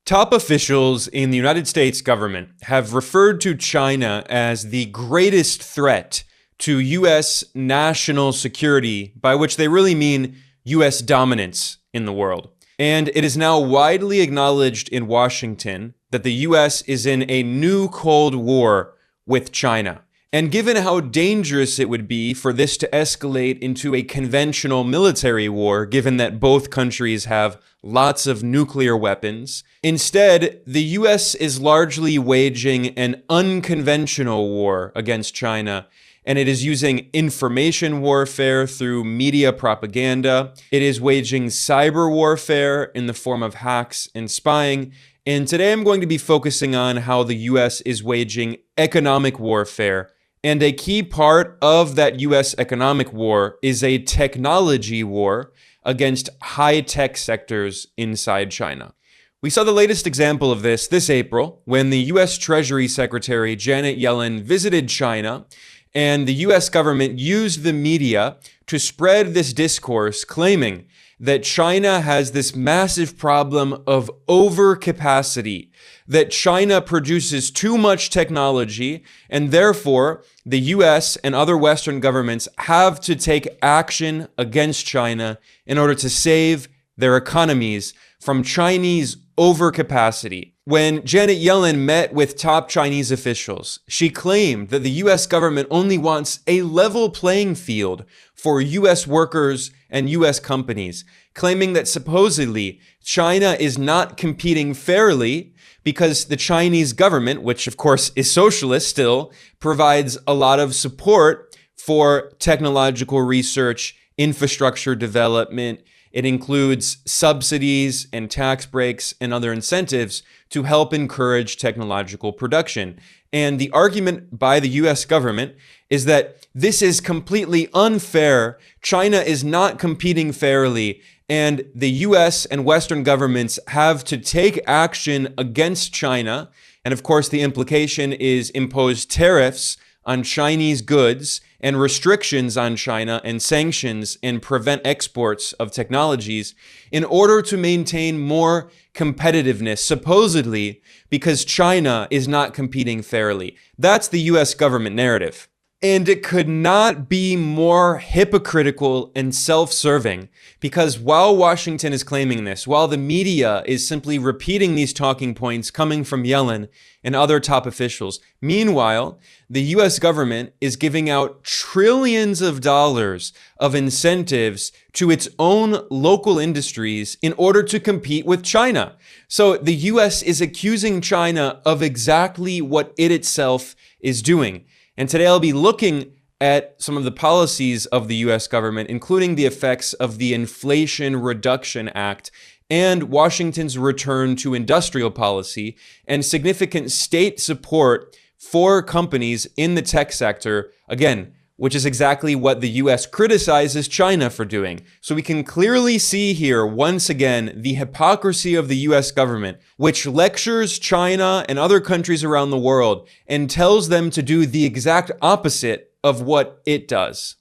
Top officials in the United States government have referred to China as the greatest threat to U.S. national security, by which they really mean U.S. dominance in the world. And it is now widely acknowledged in Washington that the U.S. is in a new Cold War with China. And given how dangerous it would be for this to escalate into a conventional military war, given that both countries have lots of nuclear weapons, instead, the US is largely waging an unconventional war against China, and it is using information warfare through media propaganda. It is waging cyber warfare in the form of hacks and spying. And today I'm going to be focusing on how the US is waging economic warfare. And a key part of that US economic war is a technology war against high-tech sectors inside China. We saw the latest example of this April when the US Treasury Secretary Janet Yellen visited China, and the US government used the media to spread this discourse claiming that China has this massive problem of overcapacity, that China produces too much technology, and therefore the US and other Western governments have to take action against China in order to save their economies from Chinese overcapacity. When Janet Yellen met with top Chinese officials, she claimed that the US government only wants a level playing field for US workers and US companies, claiming that supposedly China is not competing fairly because the Chinese government, which of course is socialist still, provides a lot of support for technological research, infrastructure development. It includes subsidies and tax breaks and other incentives to help encourage technological production. And the argument by the US government is that this is completely unfair. China is not competing fairly, and the US and Western governments have to take action against China. And of course, the implication is impose tariffs on Chinese goods and restrictions on China and sanctions and prevent exports of technologies in order to maintain more competitiveness, supposedly because China is not competing fairly. That's the US government narrative. And it could not be more hypocritical and self-serving, because while Washington is claiming this, while the media is simply repeating these talking points coming from Yellen and other top officials, meanwhile, the US government is giving out trillions of dollars of incentives to its own local industries in order to compete with China. So the US is accusing China of exactly what it itself is doing. And today I'll be looking at some of the policies of the US government, including the effects of the Inflation Reduction Act and Washington's return to industrial policy and significant state support for companies in the tech sector, again, which is exactly what the US criticizes China for doing. So we can clearly see here, once again, the hypocrisy of the US government, which lectures China and other countries around the world and tells them to do the exact opposite of what it does.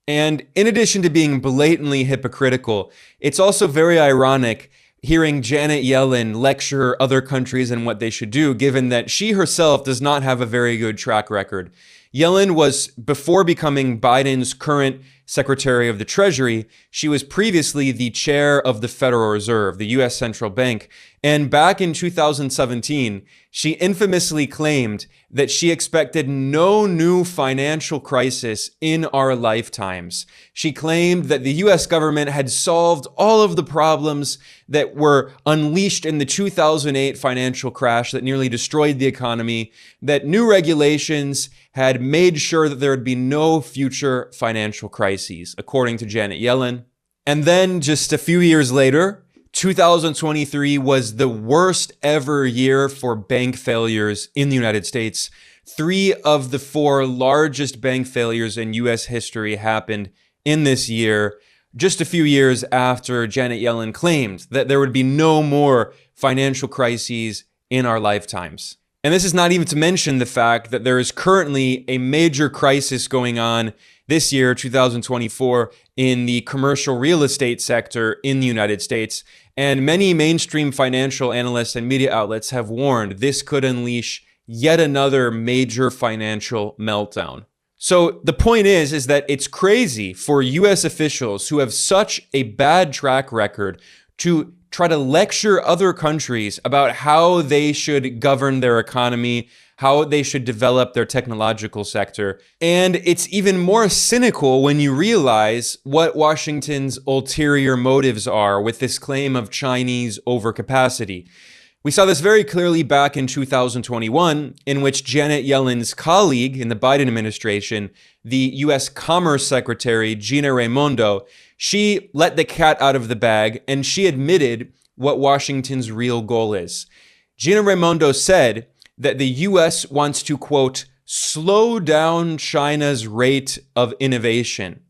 And in addition to being blatantly hypocritical, it's also very ironic hearing Janet Yellen lecture other countries and what they should do, given that she herself does not have a very good track record. Yellen was, before becoming Biden's current Secretary of the Treasury, she was previously the chair of the Federal Reserve, the US Central Bank. And back in 2017, she infamously claimed that she expected no new financial crisis in our lifetimes. She claimed that the US government had solved all of the problems that were unleashed in the 2008 financial crash that nearly destroyed the economy, that new regulations had made sure that there would be no future financial crises, according to Janet Yellen. And then just a few years later, 2023 was the worst ever year for bank failures in the United States. 3 of the 4 largest bank failures in US history happened in this year, just a few years after Janet Yellen claimed that there would be no more financial crises in our lifetimes. And this is not even to mention the fact that there is currently a major crisis going on this year, 2024, in the commercial real estate sector in the United States. And many mainstream financial analysts and media outlets have warned this could unleash yet another major financial meltdown. So the point is that it's crazy for US officials who have such a bad track record to try to lecture other countries about how they should govern their economy, how they should develop their technological sector. And it's even more cynical when you realize what Washington's ulterior motives are with this claim of Chinese overcapacity. We saw this very clearly back in 2021, in which Janet Yellen's colleague in the Biden administration, the US Commerce Secretary, Gina Raimondo, she let the cat out of the bag and she admitted what Washington's real goal is. Gina Raimondo said that the US wants to, quote, slow down China's rate of innovation.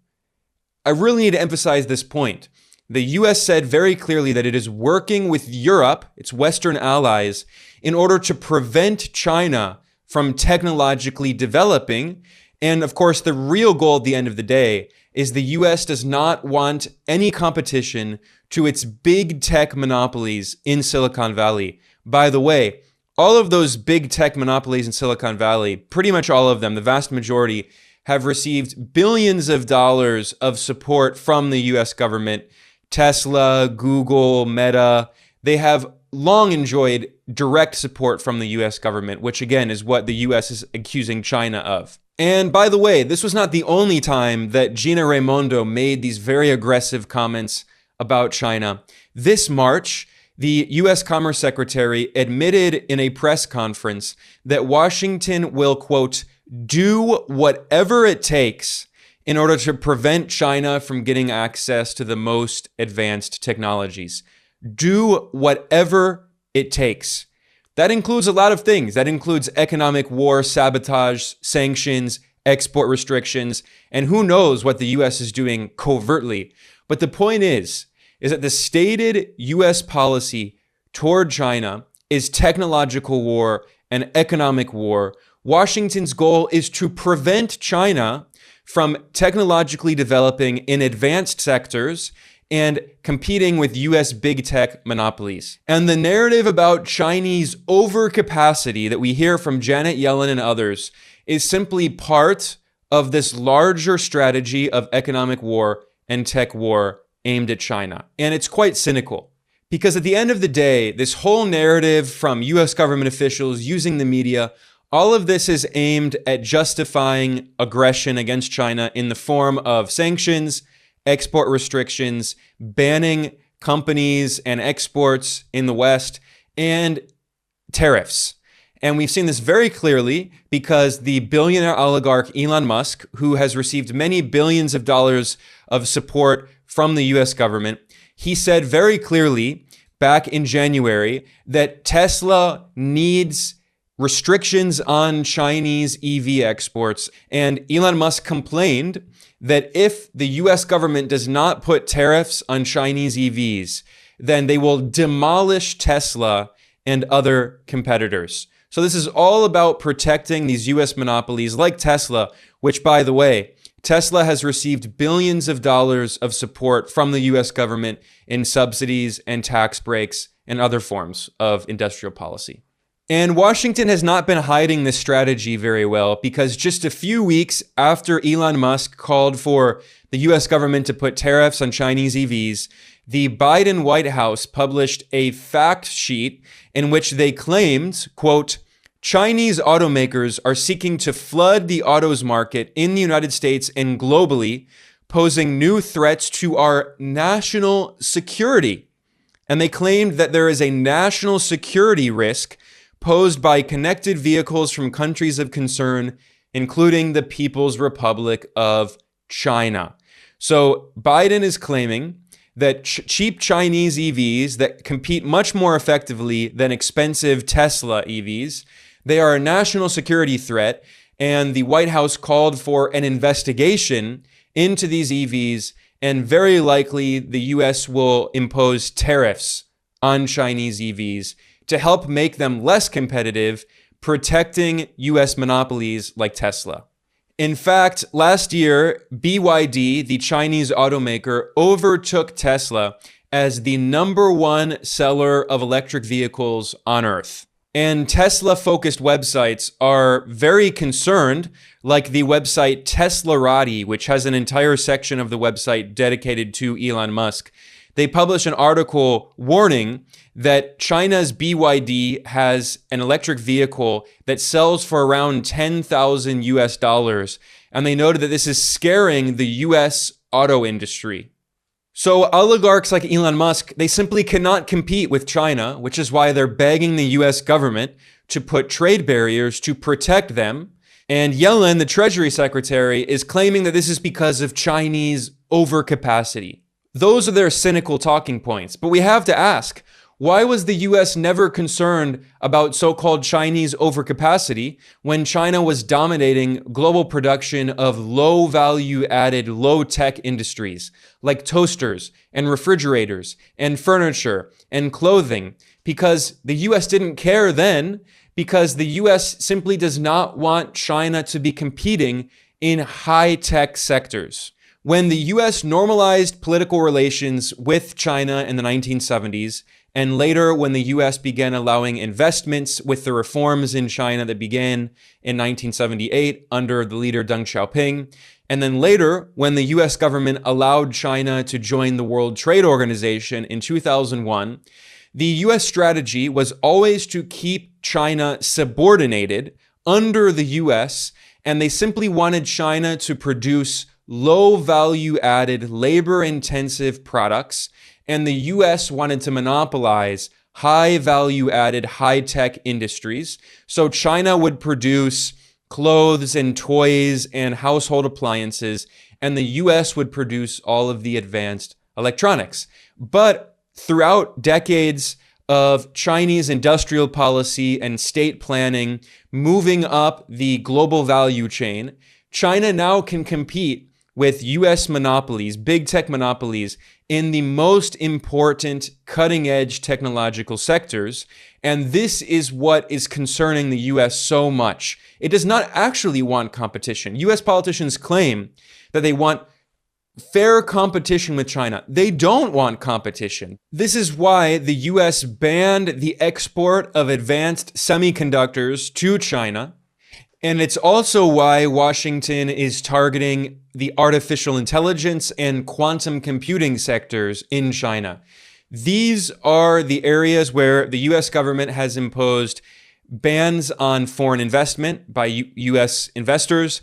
I really need to emphasize this point. The US said very clearly that it is working with Europe, its Western allies, in order to prevent China from technologically developing. And of course, the real goal at the end of the day is the US does not want any competition to its big tech monopolies in Silicon Valley. By the way, all of those big tech monopolies in Silicon Valley, pretty much all of them, the vast majority, have received billions of dollars of support from the US government. Tesla, Google, Meta, they have long enjoyed direct support from the US government, which again is what the US is accusing China of. And by the way, this was not the only time that Gina Raimondo made these very aggressive comments about China. This March, the US Commerce Secretary admitted in a press conference that Washington will, quote, do whatever it takes in order to prevent China from getting access to the most advanced technologies. Do whatever it takes. That includes a lot of things. That includes economic war, sabotage, sanctions, export restrictions, and who knows what the US is doing covertly. But the point is that the stated US policy toward China is technological war and economic war. Washington's goal is to prevent China from technologically developing in advanced sectors and competing with US big tech monopolies. And the narrative about Chinese overcapacity that we hear from Janet Yellen and others is simply part of this larger strategy of economic war and tech war aimed at China. And it's quite cynical because at the end of the day, this whole narrative from US government officials using the media, all of this is aimed at justifying aggression against China in the form of sanctions, export restrictions, banning companies and exports in the West, and tariffs. And we've seen this very clearly because the billionaire oligarch Elon Musk, who has received many billions of dollars of support from the US government, he said very clearly back in January that Tesla needs restrictions on Chinese EV exports. And Elon Musk complained that if the US government does not put tariffs on Chinese EVs, then they will demolish Tesla and other competitors. So this is all about protecting these US monopolies like Tesla, which, by the way, Tesla has received billions of dollars of support from the US government in subsidies and tax breaks and other forms of industrial policy. And Washington has not been hiding this strategy very well because just a few weeks after Elon Musk called for the US government to put tariffs on Chinese EVs, the Biden White House published a fact sheet in which they claimed, quote, Chinese automakers are seeking to flood the autos market in the United States and globally, posing new threats to our national security. And they claimed that there is a national security risk posed by connected vehicles from countries of concern, including the People's Republic of China. So Biden is claiming that cheap Chinese EVs that compete much more effectively than expensive Tesla EVs, they are a national security threat, and the White House called for an investigation into these EVs, and very likely the US will impose tariffs on Chinese EVs to help make them less competitive, protecting US monopolies like Tesla. In fact, last year, BYD, the Chinese automaker, overtook Tesla as the #1 seller of electric vehicles on Earth. And Tesla-focused websites are very concerned, like the website Teslarati, which has an entire section of the website dedicated to Elon Musk. They publish an article warning that China's BYD has an electric vehicle that sells for around $10,000 US, and they noted that this is scaring the US auto industry. So oligarchs like Elon Musk, they simply cannot compete with China, which is why they're begging the US government to put trade barriers to protect them. And Yellen, the Treasury Secretary, is claiming that this is because of Chinese overcapacity. Those are their cynical talking points. But we have to ask, why was the US never concerned about so-called Chinese overcapacity when China was dominating global production of low-value added, low-tech industries like toasters and refrigerators and furniture and clothing? Because the US didn't care then, because the US simply does not want China to be competing in high-tech sectors. When the US normalized political relations with China in the 1970s, and later when the US began allowing investments with the reforms in China that began in 1978 under the leader Deng Xiaoping, and then later when the US government allowed China to join the World Trade Organization in 2001, the US strategy was always to keep China subordinated under the US, and they simply wanted China to produce low value added, labor intensive products, and the US wanted to monopolize high value added, high tech industries. So China would produce clothes and toys and household appliances, and the US would produce all of the advanced electronics. But throughout decades of Chinese industrial policy and state planning moving up the global value chain, China now can compete with US monopolies, big tech monopolies, in the most important cutting-edge technological sectors. And this is what is concerning the US so much. It does not actually want competition. US politicians claim that they want fair competition with China. They don't want competition. This is why the US banned the export of advanced semiconductors to China. And it's also why Washington is targeting the artificial intelligence and quantum computing sectors in China. These are the areas where the US government has imposed bans on foreign investment by US investors,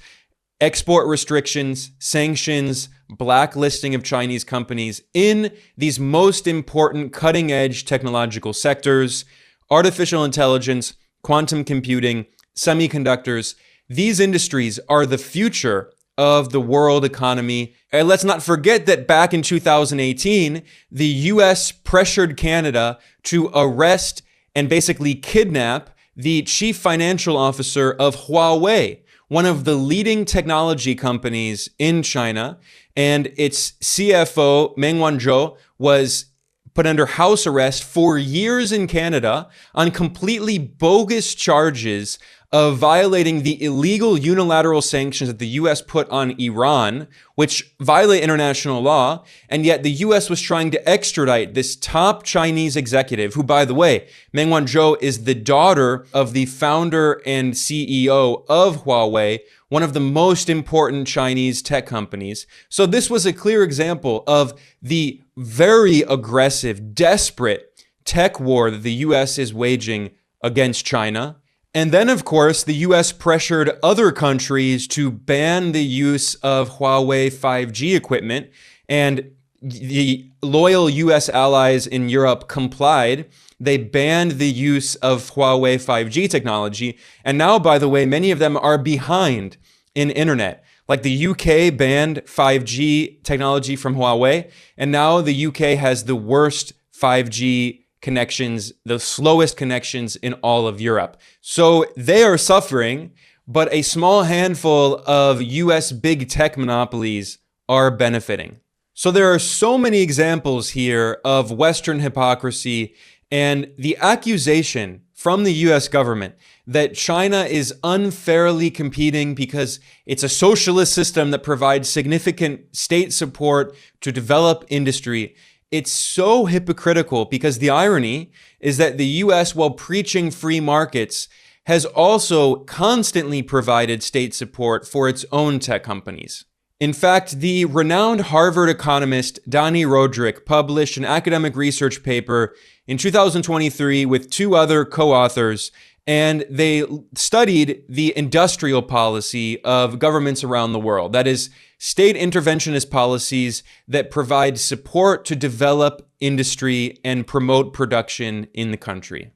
export restrictions, sanctions, blacklisting of Chinese companies in these most important cutting-edge technological sectors: artificial intelligence, quantum computing, semiconductors. These industries are the future of the world economy. And let's not forget that back in 2018, the US pressured Canada to arrest and basically kidnap the chief financial officer of Huawei, one of the leading technology companies in China. And its CFO, Meng Wanzhou, was put under house arrest for years in Canada on completely bogus charges of violating the illegal unilateral sanctions that the US put on Iran, which violate international law. And yet the US was trying to extradite this top Chinese executive, who, by the way, Meng Wanzhou is the daughter of the founder and CEO of Huawei, one of the most important Chinese tech companies. So this was a clear example of the very aggressive, desperate tech war that the US is waging against China. And then, of course, the US pressured other countries to ban the use of Huawei 5G equipment, and the loyal US allies in Europe complied. They banned the use of Huawei 5G technology, and now, by the way, many of them are behind in internet. Like the UK banned 5G technology from Huawei, and now the UK has the worst 5G connections, the slowest connections in all of Europe. So they are suffering, but a small handful of US big tech monopolies are benefiting. So there are so many examples here of Western hypocrisy and the accusation from the US government that China is unfairly competing because it's a socialist system that provides significant state support to develop industry it's so hypocritical because the irony is that the US, while preaching free markets, has also constantly provided state support for its own tech companies. In fact, the renowned Harvard economist Dani Rodrik published an academic research paper in 2023 with two other co-authors, and they studied the industrial policy of governments around the world. That is, state interventionist policies that provide support to develop industry and promote production in the country.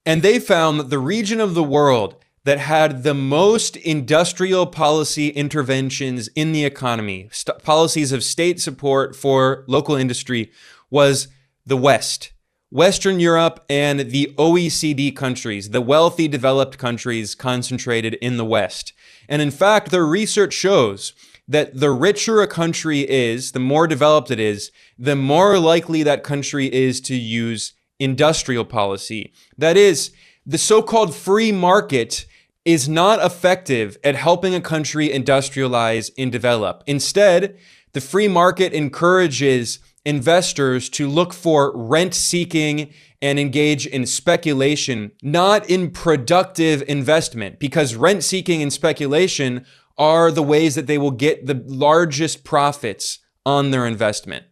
And they found that the region of the world that had the most industrial policy interventions in the economy, policies of state support for local industry, was the West. Western Europe and the OECD countries, the wealthy developed countries concentrated in the West. And in fact, their research shows that the richer a country is, the more developed it is, the more likely that country is to use industrial policy. That is, the so-called free market is not effective at helping a country industrialize and develop. Instead, the free market encourages investors to look for rent-seeking and engage in speculation, not in productive investment, because rent-seeking and speculation are the ways that they will get the largest profits on their investment.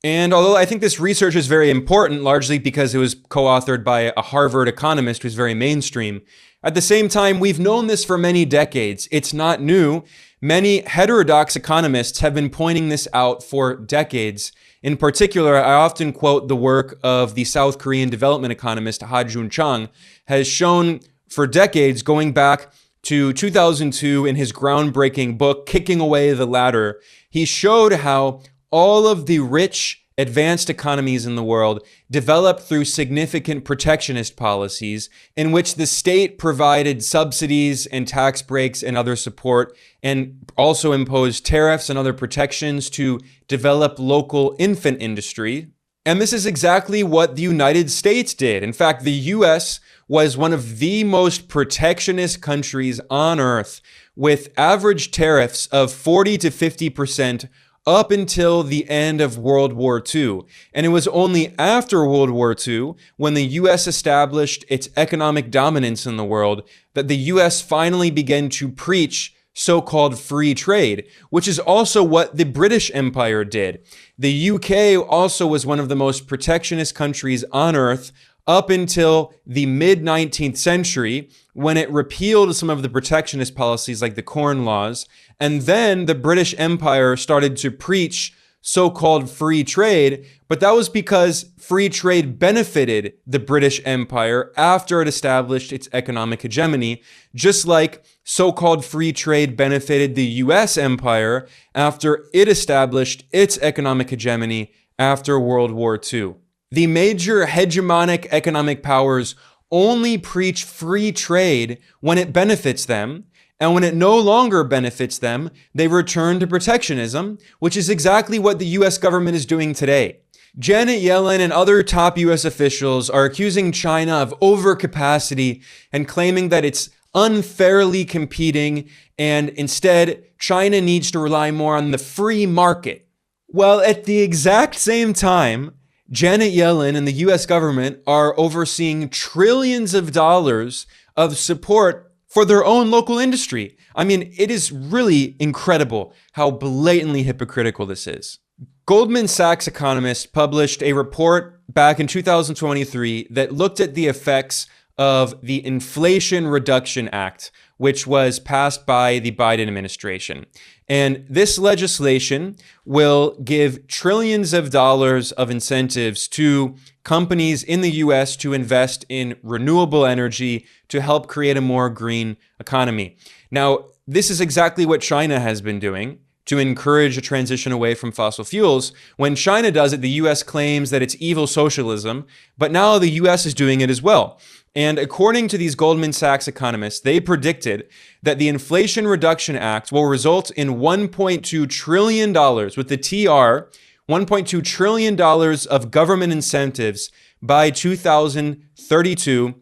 And although I think this research is very important, largely because it was co-authored by a Harvard economist who's very mainstream, at the same time, we've known this for many decades. It's not new. Many heterodox economists have been pointing this out for decades. In particular, I often quote the work of the South Korean development economist Ha-Joon Chang, has shown for decades, going back to 2002 in his groundbreaking book, Kicking Away the Ladder, he showed how all of the rich, advanced economies in the world developed through significant protectionist policies in which the state provided subsidies and tax breaks and other support, and also imposed tariffs and other protections to develop local infant industry. And this is exactly what the United States did. In fact, the US was one of the most protectionist countries on earth, with average tariffs of 40 to 50% up until the end of World War II. And it was only after World War II, when the US established its economic dominance in the world, that the US finally began to preach so-called free trade, which is also what the British Empire did. The UK also was one of the most protectionist countries on earth up until the mid-19th century, when it repealed some of the protectionist policies like the Corn Laws. And then the British Empire started to preach so-called free trade, but that was because free trade benefited the British Empire after it established its economic hegemony, just like so-called free trade benefited the US empire after it established its economic hegemony after World War II. The major hegemonic economic powers only preach free trade when it benefits them, and when it no longer benefits them, they return to protectionism, which is exactly what the US government is doing today. Janet Yellen and other top US officials are accusing China of overcapacity and claiming that it's unfairly competing, and instead, China needs to rely more on the free market. Well, at the exact same time, Janet Yellen and the US government are overseeing trillions of dollars of support for their own local industry. I mean, it is really incredible how blatantly hypocritical this is. Goldman Sachs economists published a report back in 2023 that looked at the effects of the Inflation Reduction Act, which was passed by the Biden administration. And this legislation will give trillions of dollars of incentives to companies in the US to invest in renewable energy to help create a more green economy. Now, this is exactly what China has been doing to encourage a transition away from fossil fuels. When China does it, the US claims that it's evil socialism, but now the US is doing it as well. And according to these Goldman Sachs economists, they predicted that the Inflation Reduction Act will result in $1.2 trillion, with the TR, $1.2 trillion of government incentives by 2032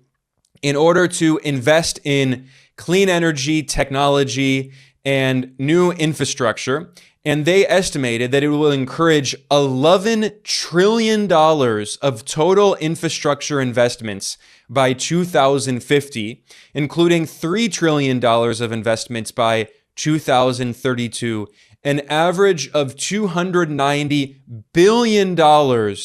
in order to invest in clean energy, technology, and new infrastructure. And they estimated that it will encourage $11 trillion of total infrastructure investments by 2050, including $3 trillion of investments by 2032, an average of $290 billion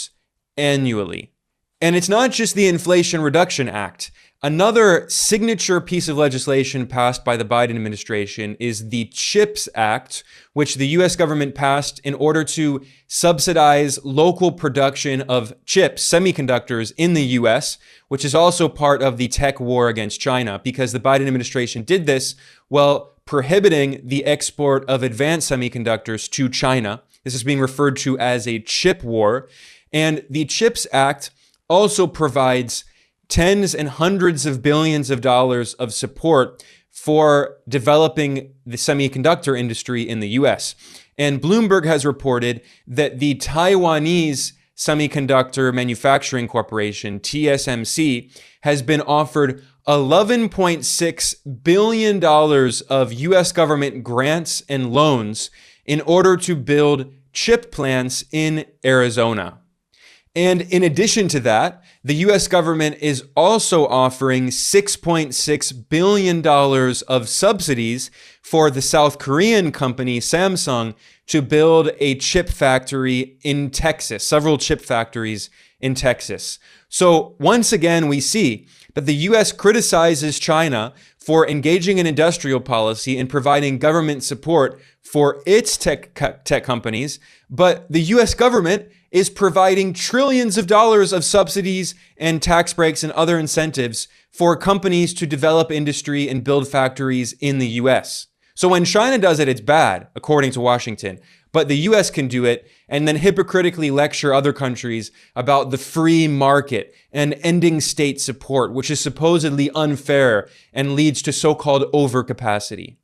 annually. And it's not just the Inflation Reduction Act. Another signature piece of legislation passed by the Biden administration is the CHIPS Act, which the US government passed in order to subsidize local production of chips, semiconductors in the US, which is also part of the tech war against China, because the Biden administration did this while prohibiting the export of advanced semiconductors to China. This is being referred to as a chip war. And the CHIPS Act also provides tens and hundreds of billions of dollars of support for developing the semiconductor industry in the US. And Bloomberg has reported that the Taiwanese Semiconductor Manufacturing Corporation, TSMC, has been offered $11.6 billion of US government grants and loans in order to build chip plants in Arizona. And in addition to that, the US government is also offering $6.6 billion of subsidies for the South Korean company Samsung to build a chip factory in Texas, several chip factories in Texas. So once again, we see that the US criticizes China for engaging in industrial policy and providing government support for its tech companies, but the US government is providing trillions of dollars of subsidies and tax breaks and other incentives for companies to develop industry and build factories in the US. So when China does it, it's bad, according to Washington. But the US can do it and then hypocritically lecture other countries about the free market and ending state support, which is supposedly unfair and leads to so-called overcapacity.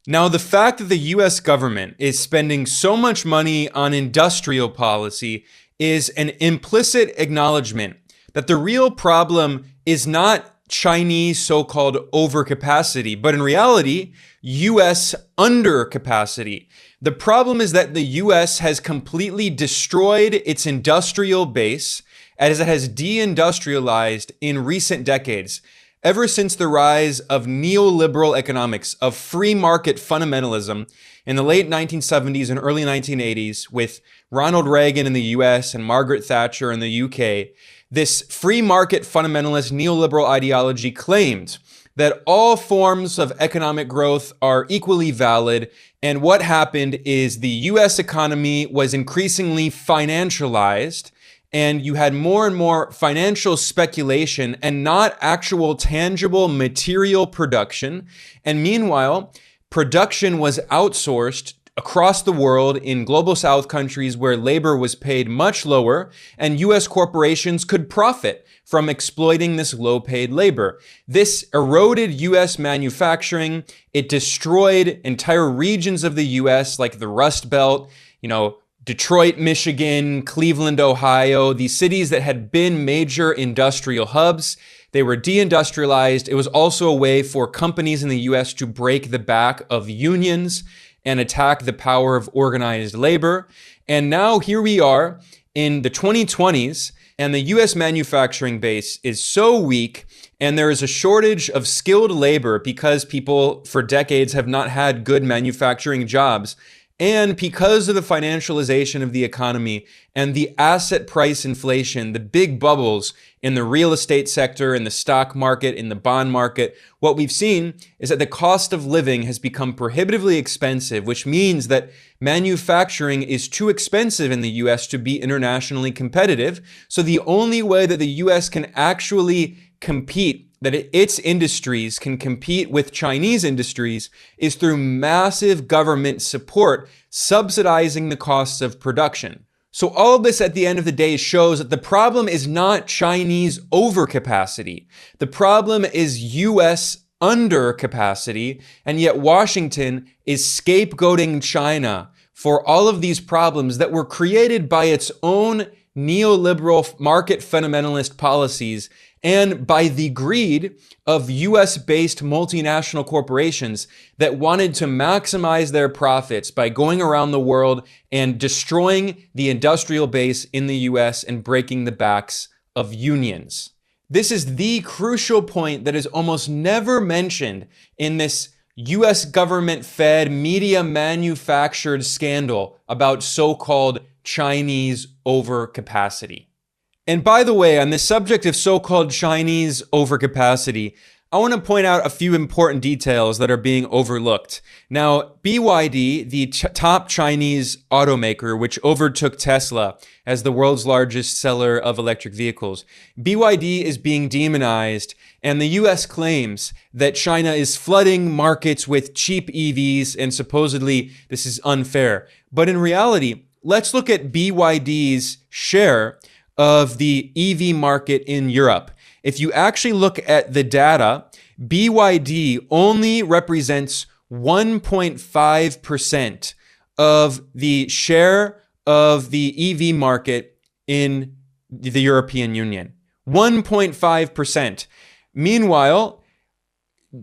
Now, the fact that the US government is spending so much money on industrial policy is an implicit acknowledgement that the real problem is not Chinese so-called overcapacity, but in reality, US undercapacity. The problem is that the US has completely destroyed its industrial base as it has deindustrialized in recent decades. Ever since the rise of neoliberal economics, of free market fundamentalism in the late 1970s and early 1980s with Ronald Reagan in the US and Margaret Thatcher in the UK, this free market fundamentalist neoliberal ideology claimed that all forms of economic growth are equally valid. And what happened is the US economy was increasingly financialized, and you had more and more financial speculation and not actual tangible material production. And meanwhile, production was outsourced across the world in global South countries where labor was paid much lower, and US corporations could profit from exploiting this low-paid labor. This eroded US manufacturing. It destroyed entire regions of the US like the Rust Belt, Detroit, Michigan, Cleveland, Ohio, these cities that had been major industrial hubs. They were deindustrialized. It was also a way for companies in the US to break the back of unions and attack the power of organized labor. And now here we are in the 2020s, and the US manufacturing base is so weak, and there is a shortage of skilled labor because people for decades have not had good manufacturing jobs. And because of the financialization of the economy and the asset price inflation, the big bubbles in the real estate sector, in the stock market, in the bond market, what we've seen is that the cost of living has become prohibitively expensive, which means that manufacturing is too expensive in the US to be internationally competitive. So the only way that the US can actually compete, that its industries can compete with Chinese industries, is through massive government support subsidizing the costs of production. So all of this at the end of the day shows that the problem is not Chinese overcapacity. The problem is US undercapacity, and yet Washington is scapegoating China for all of these problems that were created by its own neoliberal market fundamentalist policies and by the greed of US-based multinational corporations that wanted to maximize their profits by going around the world and destroying the industrial base in the US and breaking the backs of unions. This is the crucial point that is almost never mentioned in this US government-fed, media-manufactured scandal about so-called Chinese overcapacity. And by the way, on the subject of so-called Chinese overcapacity, I want to point out a few important details that are being overlooked. Now, BYD, the top Chinese automaker, which overtook Tesla as the world's largest seller of electric vehicles, BYD is being demonized, and the US claims that China is flooding markets with cheap EVs, and supposedly this is unfair. But in reality, let's look at BYD's share of the EV market in Europe. If you actually look at the data, BYD only represents 1.5% of the share of the EV market in the European Union. 1.5%. Meanwhile,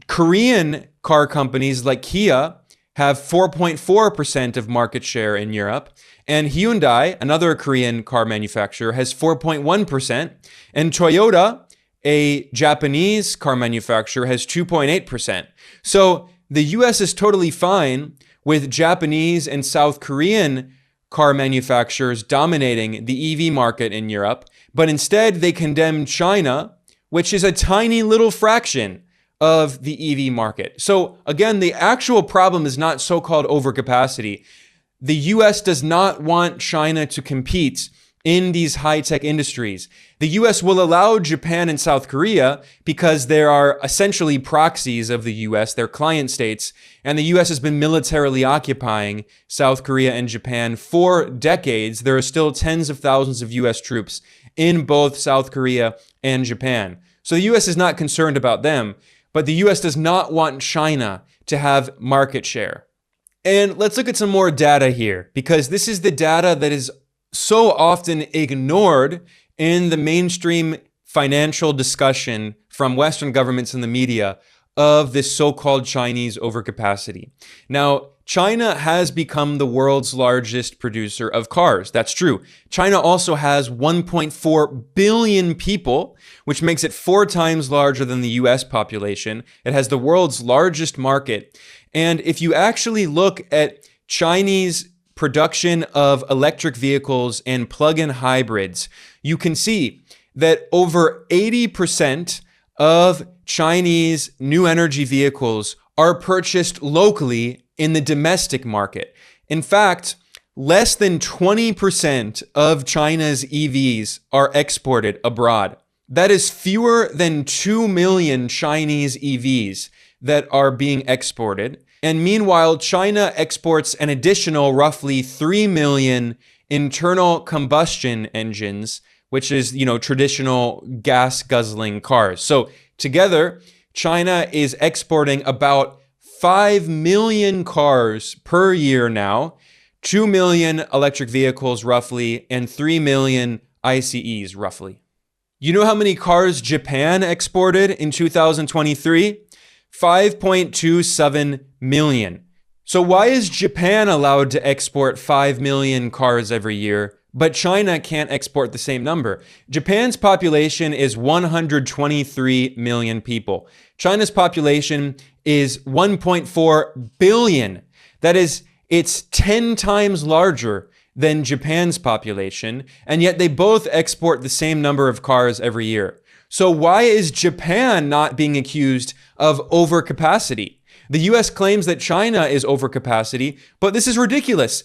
Korean car companies like Kia have 4.4% of market share in Europe. And Hyundai, another Korean car manufacturer, has 4.1%. And Toyota, a Japanese car manufacturer, has 2.8%. So the US is totally fine with Japanese and South Korean car manufacturers dominating the EV market in Europe. But instead, they condemn China, which is a tiny little fraction of the EV market. So again, the actual problem is not so-called overcapacity. The US does not want China to compete in these high-tech industries. The US will allow Japan and South Korea because they are essentially proxies of the US, they're client states, and the US has been militarily occupying South Korea and Japan for decades. There are still tens of thousands of US troops in both South Korea and Japan. So the US is not concerned about them, but the US does not want China to have market share. And let's look at some more data here, because this is the data that is so often ignored in the mainstream financial discussion from Western governments and the media of this so-called Chinese overcapacity. Now, China has become the world's largest producer of cars. That's true. China also has 1.4 billion people, which makes it 4 times larger than the US population. It has the world's largest market. And if you actually look at Chinese production of electric vehicles and plug-in hybrids, you can see that over 80% of Chinese new energy vehicles are purchased locally in the domestic market. In fact, less than 20% of China's EVs are exported abroad. That is fewer than 2 million Chinese EVs that are being exported. And meanwhile, China exports an additional roughly 3 million internal combustion engines, which is, traditional gas guzzling cars. So together, China is exporting about 5 million cars per year now, 2 million electric vehicles roughly, and 3 million ICEs roughly. You know how many cars Japan exported in 2023? 5.27 million. So why is Japan allowed to export 5 million cars every year, but China can't export the same number? Japan's population is 123 million people. China's population is 1.4 billion. That is, it's 10 times larger than Japan's population, and yet they both export the same number of cars every year. So why is Japan not being accused of overcapacity? The US claims that China is overcapacity, but this is ridiculous.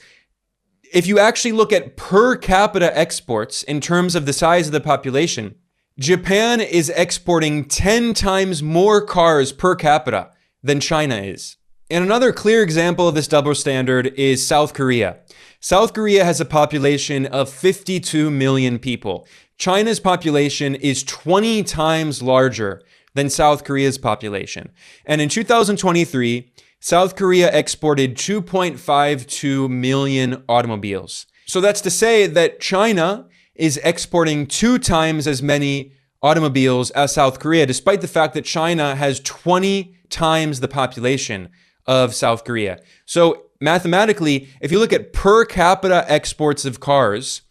If you actually look at per capita exports in terms of the size of the population, Japan is exporting 10 times more cars per capita than China is. And another clear example of this double standard is South Korea. South Korea has a population of 52 million people. China's population is 20 times larger than South Korea's population. And in 2023, South Korea exported 2.52 million automobiles. So that's to say that China is exporting 2 times as many automobiles as South Korea, despite the fact that China has 20 times the population of South Korea. So mathematically, if you look at per capita exports of cars,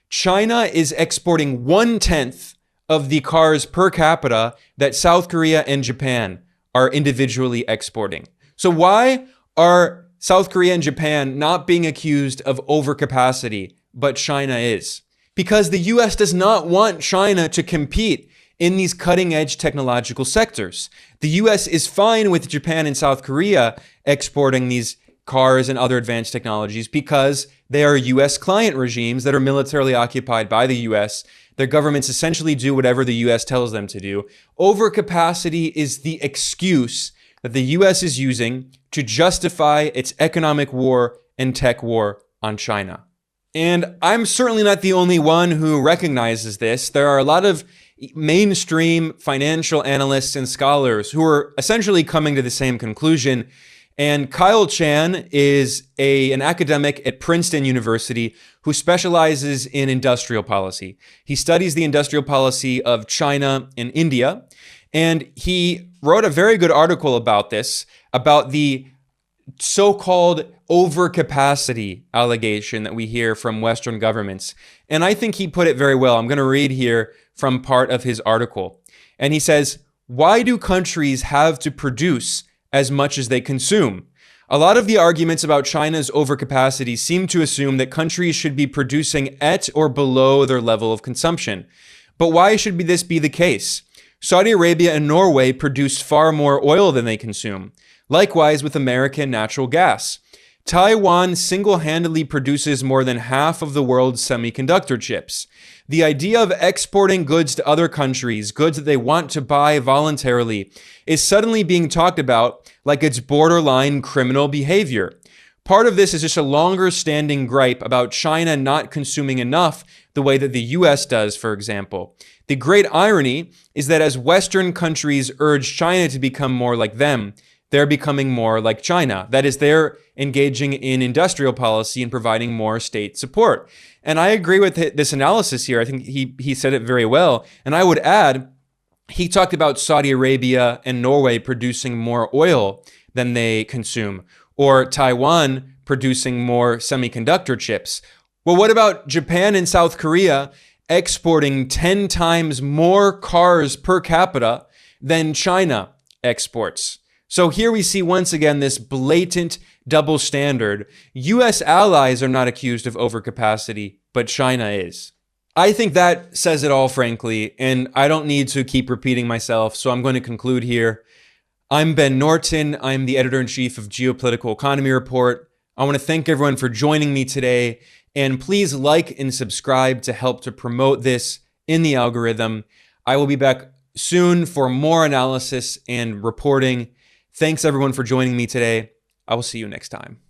China is exporting 1/10 of the cars per capita that South Korea and Japan are individually exporting. So why are South Korea and Japan not being accused of overcapacity, but China is? Because the US does not want China to compete in these cutting-edge technological sectors. The US is fine with Japan and South Korea exporting these cars and other advanced technologies because they are US client regimes that are militarily occupied by the US. Their governments essentially do whatever the US tells them to do. Overcapacity is the excuse that the US is using to justify its economic war and tech war on China. And I'm certainly not the only one who recognizes this. There are a lot of mainstream financial analysts and scholars who are essentially coming to the same conclusion. And Kyle Chan is an academic at Princeton University who specializes in industrial policy. He studies the industrial policy of China and India. And he wrote a very good article about this, about the so-called overcapacity allegation that we hear from Western governments. And I think he put it very well. I'm going to read here from part of his article. And he says, "Why do countries have to produce as much as they consume? A lot of the arguments about China's overcapacity seem to assume that countries should be producing at or below their level of consumption. But why should this be the case? Saudi Arabia and Norway produce far more oil than they consume. Likewise with American natural gas. Taiwan single-handedly produces more than half of the world's semiconductor chips. The idea of exporting goods to other countries, goods that they want to buy voluntarily, is suddenly being talked about like it's borderline criminal behavior. Part of this is just a longer-standing gripe about China not consuming enough the way that the US does, for example. The great irony is that as Western countries urge China to become more like them, they're becoming more like China. That is, they're engaging in industrial policy and providing more state support. And I agree with this analysis here. I think he said it very well. And I would add, he talked about Saudi Arabia and Norway producing more oil than they consume, or Taiwan producing more semiconductor chips. Well, what about Japan and South Korea exporting 10 times more cars per capita than China exports? So here we see once again this blatant double standard. US allies are not accused of overcapacity, but China is. I think that says it all, frankly, and I don't need to keep repeating myself, so I'm going to conclude here. I'm Ben Norton. I'm the editor-in-chief of Geopolitical Economy Report. I want to thank everyone for joining me today, and please like and subscribe to help to promote this in the algorithm. I will be back soon for more analysis and reporting. Thanks everyone for joining me today. I will see you next time.